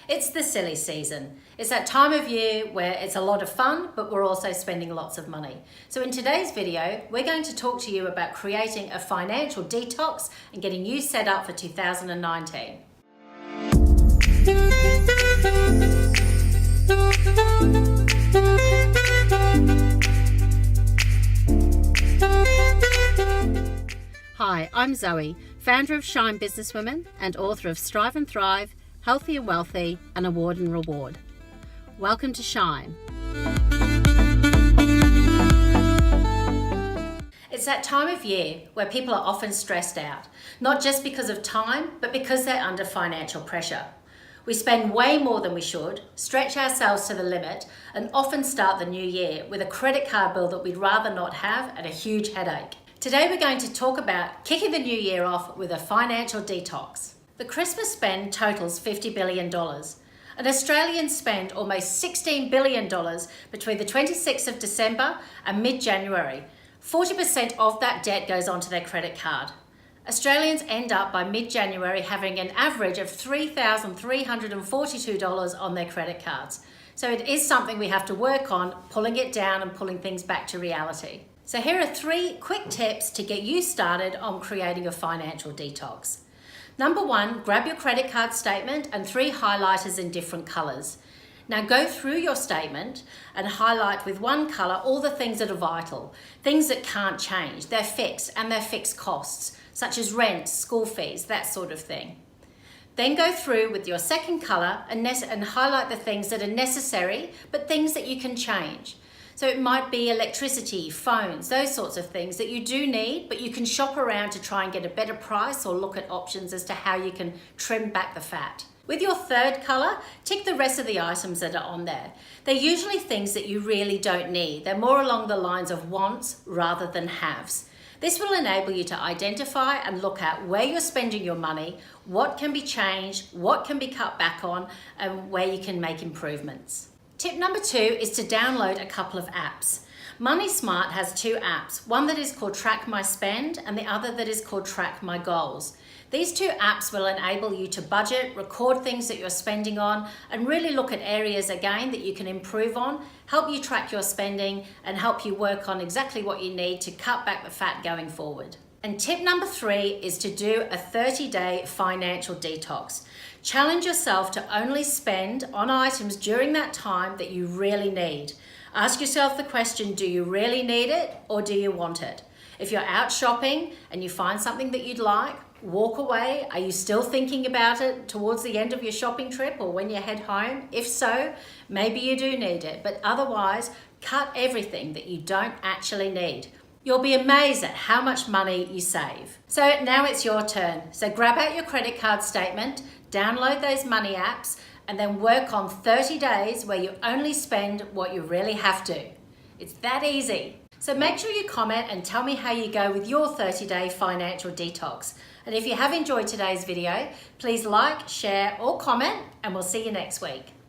It's the silly season. It's that time of year where it's a lot of fun, but we're also spending lots of money. So in today's video, we're going to talk to you about creating a financial detox and getting you set up for 2019. Hi, I'm Zoe, founder of Shine Businesswomen and author of Strive and Thrive, Healthy and Wealthy, and Award and Reward. Welcome to Shine. It's that time of year where people are often stressed out, not just because of time, but because they're under financial pressure. We spend way more than we should, stretch ourselves to the limit, and often start the new year with a credit card bill that we'd rather not have and a huge headache. Today we're going to talk about kicking the new year off with a financial detox. The Christmas spend totals $50 billion. And Australians spend almost $16 billion between the 26th of December and mid-January. 40% of that debt goes onto their credit card. Australians end up by mid-January having an average of $3,342 on their credit cards. So it is something we have to work on, pulling it down and pulling things back to reality. So here are 3 quick tips to get you started on creating a financial detox. Number 1, grab your credit card statement and 3 highlighters in different colors. Now go through your statement and highlight with one color all the things that are vital, things that can't change, they're fixed and they're fixed costs, such as rent, school fees, that sort of thing. Then go through with your second color and highlight the things that are necessary, but things that you can change. So it might be electricity, phones, those sorts of things that you do need, but you can shop around to try and get a better price or look at options as to how you can trim back the fat. With your third color, tick the rest of the items that are on there. They're usually things that you really don't need. They're more along the lines of wants rather than haves. This will enable you to identify and look at where you're spending your money, what can be changed, what can be cut back on, and where you can make improvements. Tip number 2 is to download a couple of apps. Money Smart has 2 apps, one that is called Track My Spend and the other that is called Track My Goals. These 2 apps will enable you to budget, record things that you're spending on, and really look at areas again that you can improve on, help you track your spending, and help you work on exactly what you need to cut back the fat going forward. And tip number 3 is to do a 30-day financial detox. Challenge yourself to only spend on items during that time that you really need. Ask yourself the question, do you really need it or do you want it? If you're out shopping and you find something that you'd like, walk away. Are you still thinking about it towards the end of your shopping trip or when you head home? If so, maybe you do need it, but otherwise, cut everything that you don't actually need. You'll be amazed at how much money you save. So now it's your turn. So grab out your credit card statement, download those money apps, and then work on 30 days where you only spend what you really have to. It's that easy. So make sure you comment and tell me how you go with your 30-day financial detox. And if you have enjoyed today's video, please like, share, or comment, and we'll see you next week.